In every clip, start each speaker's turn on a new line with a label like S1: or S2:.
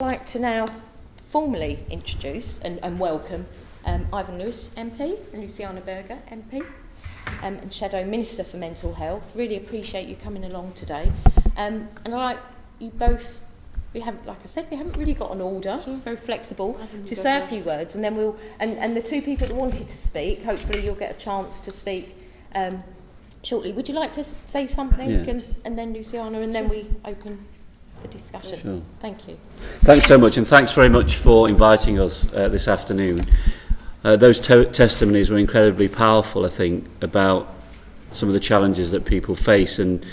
S1: I'd like to now formally introduce and welcome Ivan Lewis MP and Lucianaberger MP and Shadow Minister for Mental Health. Really appreciate you coming along today. And I'd like you both, we haven't really got an order, so it's very flexible, to say a few words, and then we'll, and the two people that wanted to speak, hopefully you'll get a chance to speak shortly. Would you like to say something?
S2: Yeah.
S1: And then Luciana, and then we open the discussion.
S2: Sure.
S1: Thank you.
S2: Thanks so much, and thanks very much for inviting us this afternoon. Those testimonies were incredibly powerful, I think, about some of the challenges that people face, and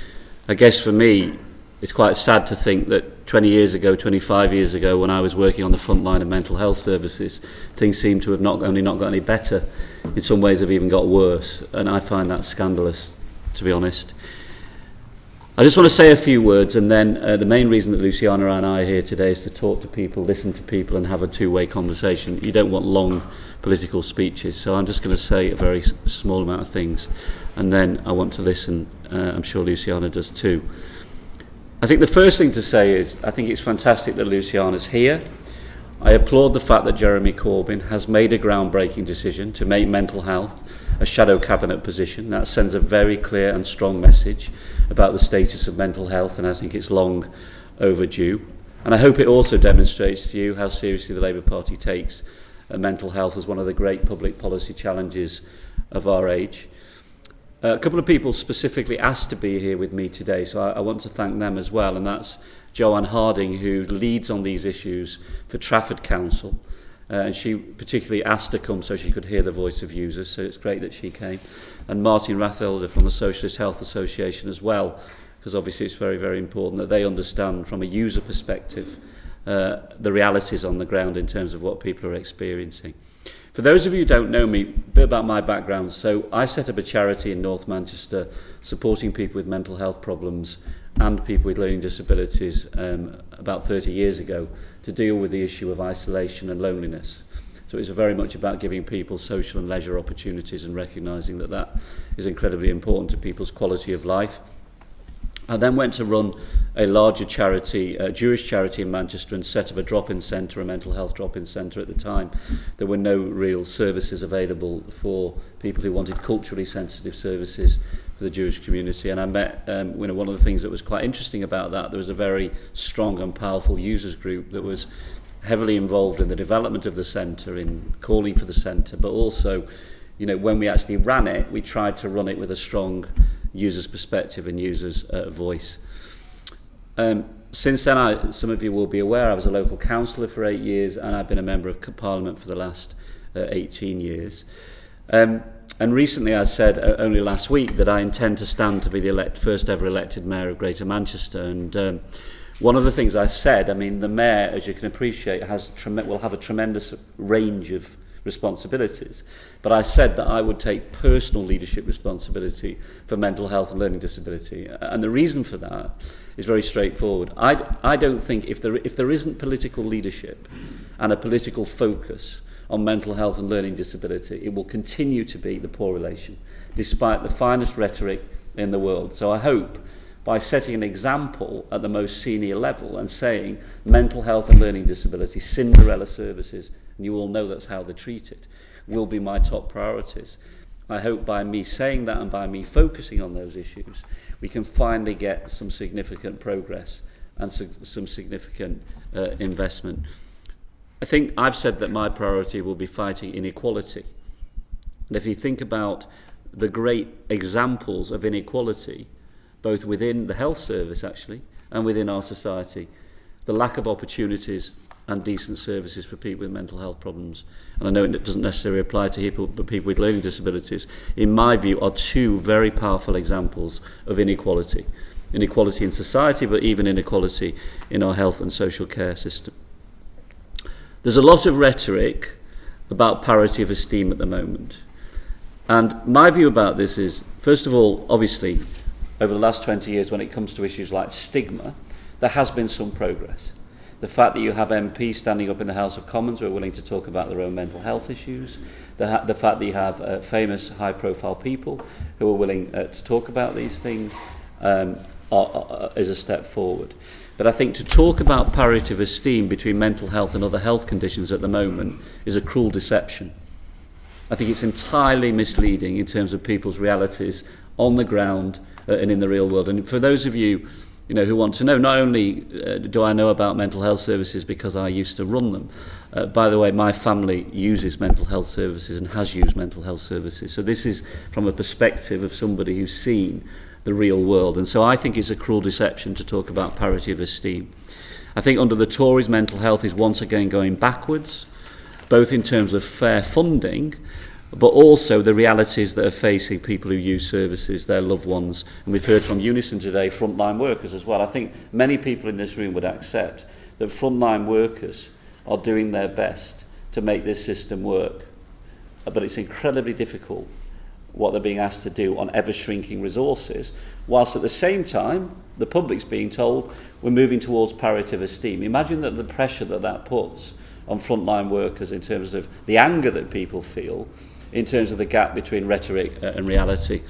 S2: I guess for me it's quite sad to think that 20 years ago, 25 years ago, when I was working on the front line of mental health services, things seem to have not only not got any better, in some ways have even got worse, and I find that scandalous, to be honest. I just want to say a few words, and then the main reason that Luciana and I are here today is to talk to people, listen to people, and have a two-way conversation. You don't want long political speeches, so I'm just going to say a very small amount of things, and then I want to listen. I'm sure Luciana does too. I think the first thing to say is I think it's fantastic that Luciana's here. I applaud the fact that Jeremy Corbyn has made a groundbreaking decision to make mental health a shadow cabinet position. That sends a very clear and strong message about the status of mental health, and I think it's long overdue. And I hope it also demonstrates to you how seriously the Labour Party takes mental health as one of the great public policy challenges of our age. A couple of people specifically asked to be here with me today, so I want to thank them as well, and that's Joanne Harding, who leads on these issues for Trafford Council, and she particularly asked to come so she could hear the voice of users, so it's great that she came, and Martin Rathelder from the Socialist Health Association as well, because obviously it's very, very important that they understand from a user perspective the realities on the ground in terms of what people are experiencing. For those of you who don't know me, a bit about my background. So I set up a charity in North Manchester supporting people with mental health problems and people with learning disabilities about 30 years ago to deal with the issue of isolation and loneliness. So it's very much about giving people social and leisure opportunities and recognising that that is incredibly important to people's quality of life. I then went to run a larger charity, a Jewish charity in Manchester, and set up a drop-in centre, a mental health drop-in centre at the time. There were no real services available for people who wanted culturally sensitive services for the Jewish community. And I met, one of the things that was quite interesting about that, there was a very strong and powerful users group that was heavily involved in the development of the centre, in calling for the centre, but also, when we actually ran it, we tried to run it with a strong users' perspective and users' voice. Since then, some of you will be aware, I was a local councillor for 8 years, and I've been a member of Parliament for the last 18 years. And recently I said, only last week, that I intend to stand to be the first ever elected Mayor of Greater Manchester. And one of the things I said, the Mayor, as you can appreciate, will have a tremendous range of responsibilities, but I said that I would take personal leadership responsibility for mental health and learning disability, and the reason for that is very straightforward. I don't think if there isn't political leadership and a political focus on mental health and learning disability, it will continue to be the poor relation, despite the finest rhetoric in the world. So I hope by setting an example at the most senior level and saying mental health and learning disability, Cinderella services, and you all know that's how they treat it, will be my top priorities. I hope by me saying that and by me focusing on those issues, we can finally get some significant progress and some significant investment. I think I've said that my priority will be fighting inequality. And if you think about the great examples of inequality, both within the health service actually and within our society, the lack of opportunities and decent services for people with mental health problems, and I know it doesn't necessarily apply to people, but people with learning disabilities, in my view, are two very powerful examples of inequality. Inequality in society, but even inequality in our health and social care system. There's a lot of rhetoric about parity of esteem at the moment. And my view about this is, first of all, obviously, over the last 20 years, when it comes to issues like stigma, there has been some progress. The fact that you have MPs standing up in the House of Commons who are willing to talk about their own mental health issues, the fact that you have famous high-profile people who are willing to talk about these things, is a step forward. But I think to talk about paritative esteem between mental health and other health conditions at the moment is a cruel deception. I think it's entirely misleading in terms of people's realities on the ground and in the real world. And for those of you, who want to know, not only do I know about mental health services because I used to run them, by the way, my family uses mental health services and has used mental health services. So this is from a perspective of somebody who's seen the real world. And so I think it's a cruel deception to talk about paritative esteem. I think under the Tories, mental health is once again going backwards, both in terms of fair funding, but also the realities that are facing people who use services, their loved ones. And we've heard from Unison today, frontline workers as well. I think many people in this room would accept that frontline workers are doing their best to make this system work. But it's incredibly difficult what they're being asked to do on ever-shrinking resources, whilst at the same time, the public's being told we're moving towards paritative esteem. Imagine the pressure that puts on frontline workers in terms of the anger that people feel, in terms of the gap between rhetoric and reality.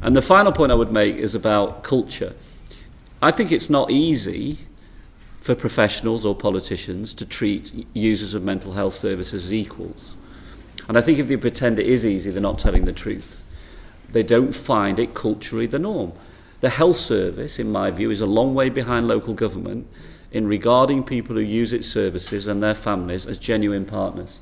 S2: And the final point I would make is about culture. I think it's not easy for professionals or politicians to treat users of mental health services as equals. And I think if they pretend it is easy, they're not telling the truth. They don't find it culturally the norm. The health service, in my view, is a long way behind local government in regarding people who use its services and their families as genuine partners.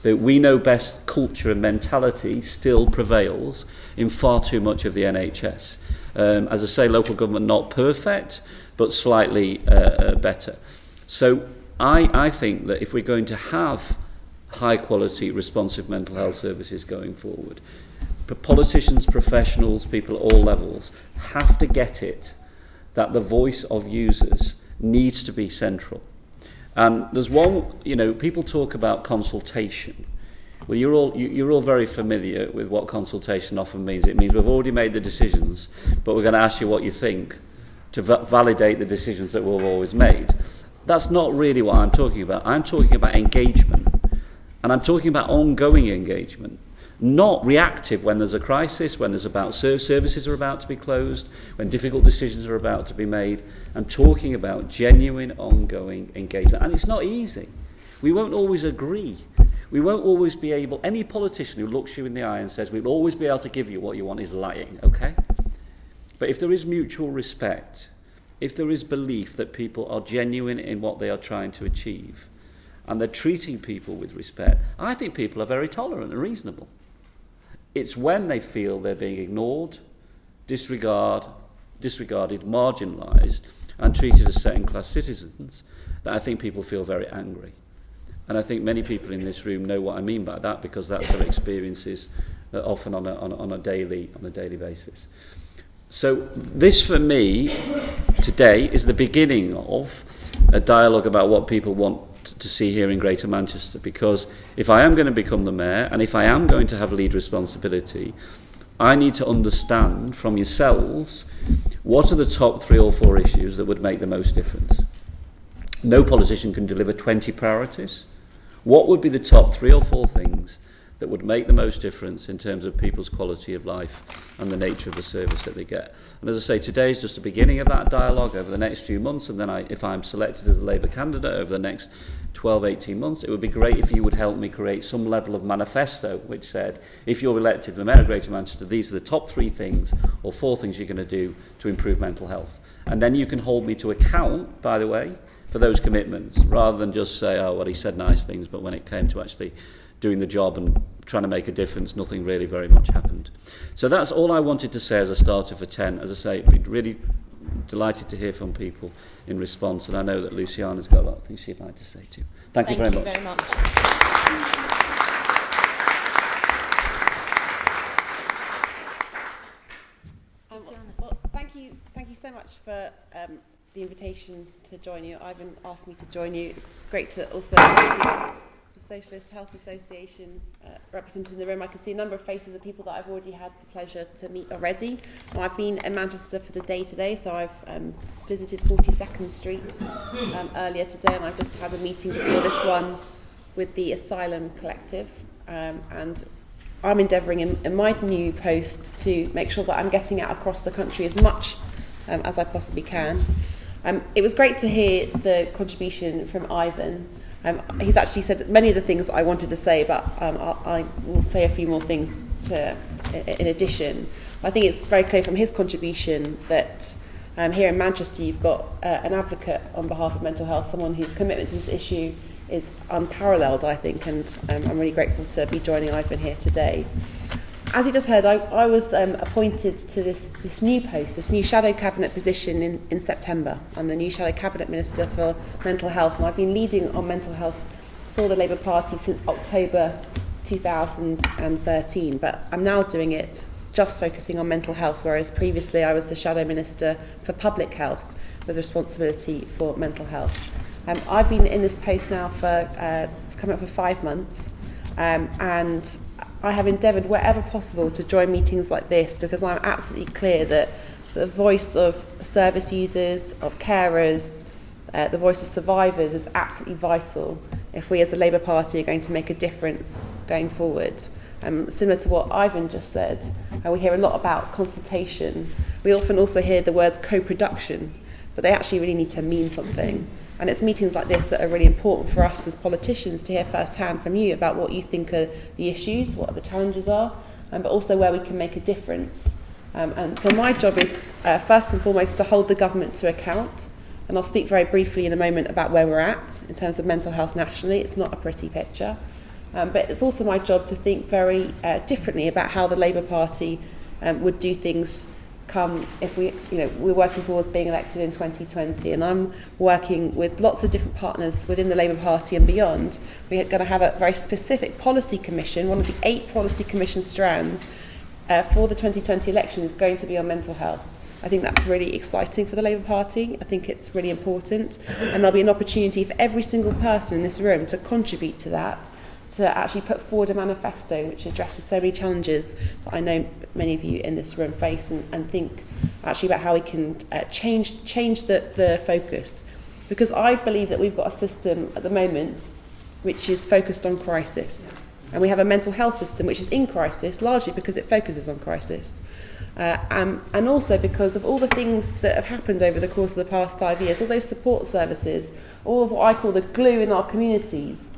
S2: That we know best culture and mentality still prevails in far too much of the NHS. As I say, local government not perfect, but slightly better. So I think that if we're going to have high quality responsive mental health services going forward, politicians, professionals, people at all levels have to get it that the voice of users needs to be central. And there's one, people talk about consultation. Well, you're all very familiar with what consultation often means. It means we've already made the decisions, but we're going to ask you what you think to validate the decisions that we've always made. That's not really what I'm talking about. I'm talking about engagement. And I'm talking about ongoing engagement. Not reactive when there's a crisis, when there's about services are about to be closed, when difficult decisions are about to be made. I'm talking about genuine, ongoing engagement. And it's not easy. We won't always agree. We won't always be able, any politician who looks you in the eye and says, we'll always be able to give you what you want is lying, okay? But if there is mutual respect, if there is belief that people are genuine in what they are trying to achieve, and they're treating people with respect, I think people are very tolerant and reasonable. It's when they feel they're being ignored, disregarded, marginalised, and treated as second-class citizens that I think people feel very angry. And I think many people in this room know what I mean by that, because that's their experiences often on a daily basis. So this, for me, today is the beginning of a dialogue about what people want to see here in Greater Manchester, because if I am going to become the mayor and if I am going to have lead responsibility, I need to understand from yourselves what are the top 3 or 4 issues that would make the most difference. No politician can deliver 20 priorities. What would be the top 3 or 4 things that would make the most difference in terms of people's quality of life and the nature of the service that they get? And as I say, today is just the beginning of that dialogue over the next few months, and then if I'm selected as a Labour candidate over the next 12, 18 months, it would be great if you would help me create some level of manifesto which said, if you're elected the Mayor of Greater Manchester, these are the top 3 things or 4 things you're going to do to improve mental health. And then you can hold me to account, by the way, for those commitments, rather than just say, oh, well, he said nice things, but when it came to actually doing the job and trying to make a difference, nothing really very much happened. So that's all I wanted to say as a starter for 10. As I say, I'd be really delighted to hear from people in response, and I know that Luciana's got a lot of things she'd like to say too. Thank you very much.
S3: Well, thank you so much for the invitation to join you. Ivan asked me to join you. It's great to also see the Socialist Health Association represented in the room. I can see a number of faces of people that I've already had the pleasure to meet already. Now, I've been in Manchester for the day today, so I've visited 42nd Street earlier today, and I've just had a meeting before this one with the Asylum Collective, and I'm endeavouring in my new post to make sure that I'm getting out across the country as much as I possibly can. It was great to hear the contribution from Ivan. He's actually said many of the things that I wanted to say, but I will say a few more things in addition. I think it's very clear from his contribution that here in Manchester you've got an advocate on behalf of mental health, someone whose commitment to this issue is unparalleled, I think, and I'm really grateful to be joining Ivan here today. As you just heard, I was appointed to this new post, this new shadow cabinet position in September. I'm the new shadow cabinet minister for mental health, and I've been leading on mental health for the Labour Party since October 2013, but I'm now doing it just focusing on mental health, whereas previously I was the shadow minister for public health with responsibility for mental health. I've been in this post now for coming up for 5 months, and I have endeavoured wherever possible to join meetings like this because I'm absolutely clear that the voice of service users, of carers, the voice of survivors is absolutely vital if we as the Labour Party are going to make a difference going forward. Similar to what Ivan just said, we hear a lot about consultation. We often also hear the words co-production, but they actually really need to mean something. And it's meetings like this that are really important for us as politicians to hear firsthand from you about what you think are the issues, what the challenges are, but also where we can make a difference. And so my job is first and foremost to hold the government to account. And I'll speak very briefly in a moment about where we're at in terms of mental health nationally. It's not a pretty picture. But it's also my job to think very differently about how the Labour Party would do things come if we're working towards being elected in 2020, and I'm working with lots of different partners within the Labour Party and beyond. We're going to have a very specific policy commission. One of the 8 policy commission strands for the 2020 election is going to be on mental health. I think that's really exciting for the Labour Party. I think it's really important, and there'll be an opportunity for every single person in this room to contribute to that, to actually put forward a manifesto which addresses so many challenges that I know many of you in this room face, and think actually about how we can change the focus. Because I believe that we've got a system at the moment which is focused on crisis. And we have a mental health system which is in crisis, largely because it focuses on crisis. And also because of all the things that have happened over the course of the past 5 years, all those support services, all of what I call the glue in our communities,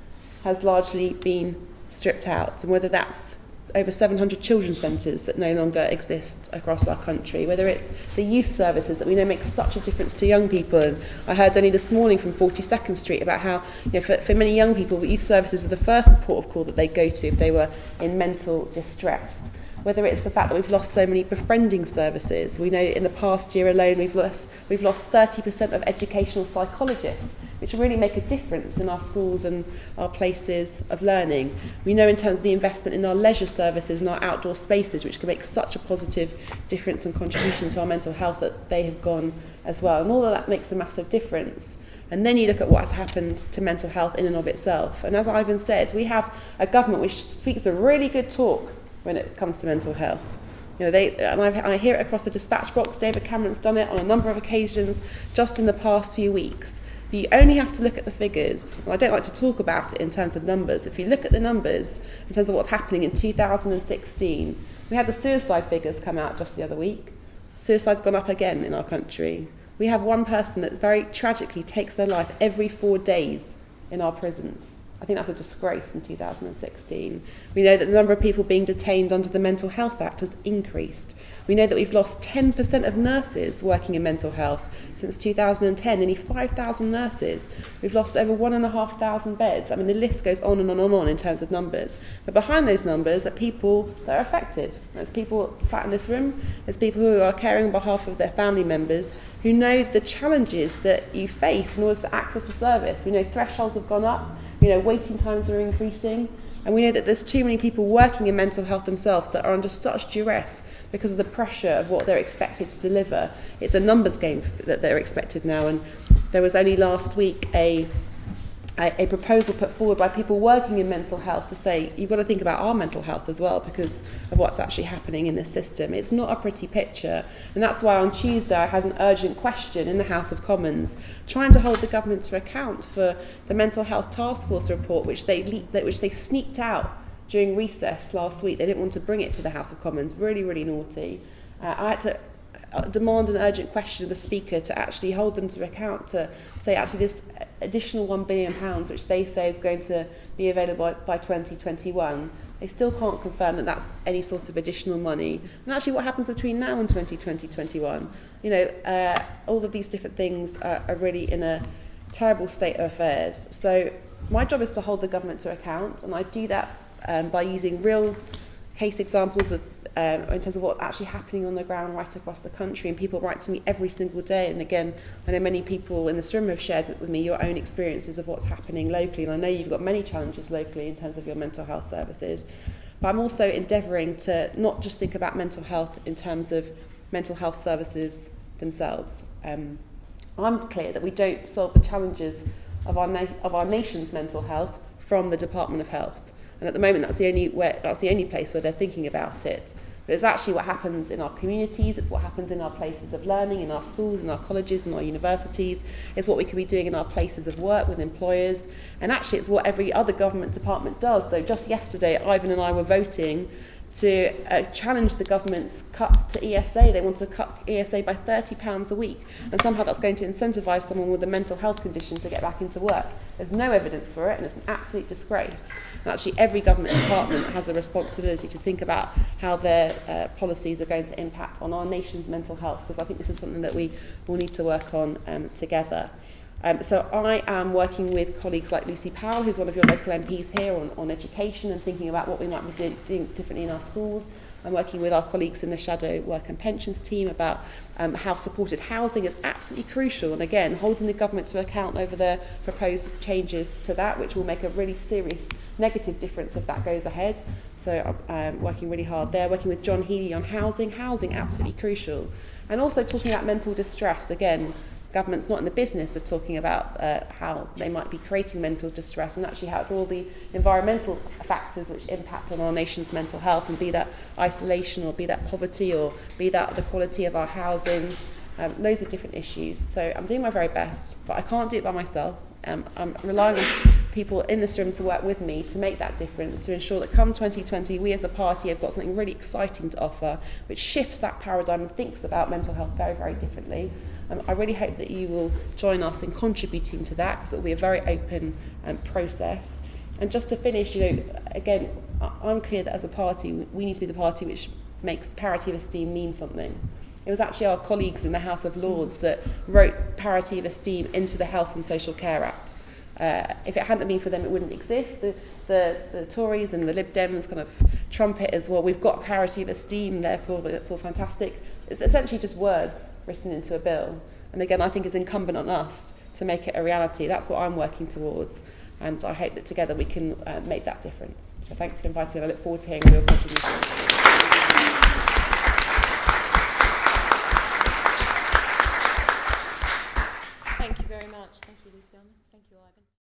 S3: has largely been stripped out. And whether that's over 700 children's centres that no longer exist across our country, whether it's the youth services that we know make such a difference to young people. And I heard only this morning from 42nd Street about how, for many young people, youth services are the first port of call that they go to if they were in mental distress. Whether it's the fact that we've lost so many befriending services. We know in the past year alone we've lost 30% of educational psychologists, which really make a difference in our schools and our places of learning. We know in terms of the investment in our leisure services and our outdoor spaces, which can make such a positive difference and contribution to our mental health, that they have gone as well. And all of that makes a massive difference. And then you look at what has happened to mental health in and of itself. And as Ivan said, we have a government which speaks a really good talk when it comes to mental health. I hear it across the dispatch box. David Cameron's done it on a number of occasions just in the past few weeks. But you only have to look at the figures. I don't like to talk about it in terms of numbers. If you look at the numbers in terms of what's happening in 2016, we had the suicide figures come out just the other week. Suicide's gone up again in our country. We have one person that very tragically takes their life every 4 days in our prisons. I think that's a disgrace in 2016. We know that the number of people being detained under the Mental Health Act has increased. We know that we've lost 10% of nurses working in mental health since 2010, nearly 5,000 nurses. We've lost over 1,500 beds. I mean, the list goes on and on and on in terms of numbers. But behind those numbers are people that are affected. There's people sat in this room. There's people who are caring on behalf of their family members, who know the challenges that you face in order to access a service. We know thresholds have gone up. Waiting times are increasing, and we know that there's too many people working in mental health themselves that are under such duress because of the pressure of what they're expected to deliver. It's a numbers game that they're expected now, and there was only last week a proposal put forward by people working in mental health to say, you've got to think about our mental health as well because of what's actually happening in this system. It's not a pretty picture, and that's why on Tuesday I had an urgent question in the House of Commons trying to hold the government to account for the Mental Health Task Force report which they sneaked out during recess last week. They didn't want to bring it to the House of Commons. Really, really naughty. I had to demand an urgent question of the Speaker to actually hold them to account, to say actually this additional £1 billion, which they say is going to be available by 2021, they still can't confirm that that's any sort of additional money. And actually what happens between now and 2021? All of these different things are really in a terrible state of affairs. So my job is to hold the government to account, and I do that by using real case examples of in terms of what's actually happening on the ground right across the country. And people write to me every single day, and again, I know many people in this room have shared with me your own experiences of what's happening locally, and I know you've got many challenges locally in terms of your mental health services. But I'm also endeavouring to not just think about mental health in terms of mental health services themselves. I'm clear that we don't solve the challenges of our nation's mental health from the Department of Health. And at the moment, that's the only place where they're thinking about it. But it's actually what happens in our communities, it's what happens in our places of learning, in our schools, in our colleges, in our universities. It's what we could be doing in our places of work with employers. And actually, it's what every other government department does. So just yesterday, Ivan and I were voting to challenge the government's cut to ESA. They want to cut ESA by £30 a week, and somehow that's going to incentivise someone with a mental health condition to get back into work. There's no evidence for it, and it's an absolute disgrace. And actually every government department has a responsibility to think about how their policies are going to impact on our nation's mental health, because I think this is something that we all need to work on together. So I am working with colleagues like Lucy Powell, who's one of your local MPs here, on education and thinking about what we might be doing differently in our schools. I'm working with our colleagues in the Shadow Work and Pensions team about how supported housing is absolutely crucial, and again, holding the government to account over the proposed changes to that, which will make a really serious negative difference if that goes ahead. So I'm working really hard there, working with John Healy on housing absolutely crucial. And also talking about mental distress, again, government's not in the business of talking about how they might be creating mental distress, and actually how it's all the environmental factors which impact on our nation's mental health, and be that isolation, or be that poverty, or be that the quality of our housing, loads of different issues. So I'm doing my very best, but I can't do it by myself. I'm relying on people in this room to work with me to make that difference, to ensure that come 2020 we as a party have got something really exciting to offer, which shifts that paradigm and thinks about mental health very, very differently. I really hope that you will join us in contributing to that, because it will be a very open process. And just to finish, again, I'm clear that as a party, we need to be the party which makes parity of esteem mean something. It was actually our colleagues in the House of Lords that wrote parity of esteem into the Health and Social Care Act. If it hadn't been for them, it wouldn't exist. The Tories and the Lib Dems kind of trumpet as well, we've got parity of esteem, therefore that's all fantastic. It's essentially just words written into a bill. And again, I think it's incumbent on us to make it a reality. That's what I'm working towards. And I hope that together we can make that difference. So thanks for inviting me. I look forward to hearing your contributions.
S1: Thank you very much. Thank you, Luciana. Thank you, Ivan.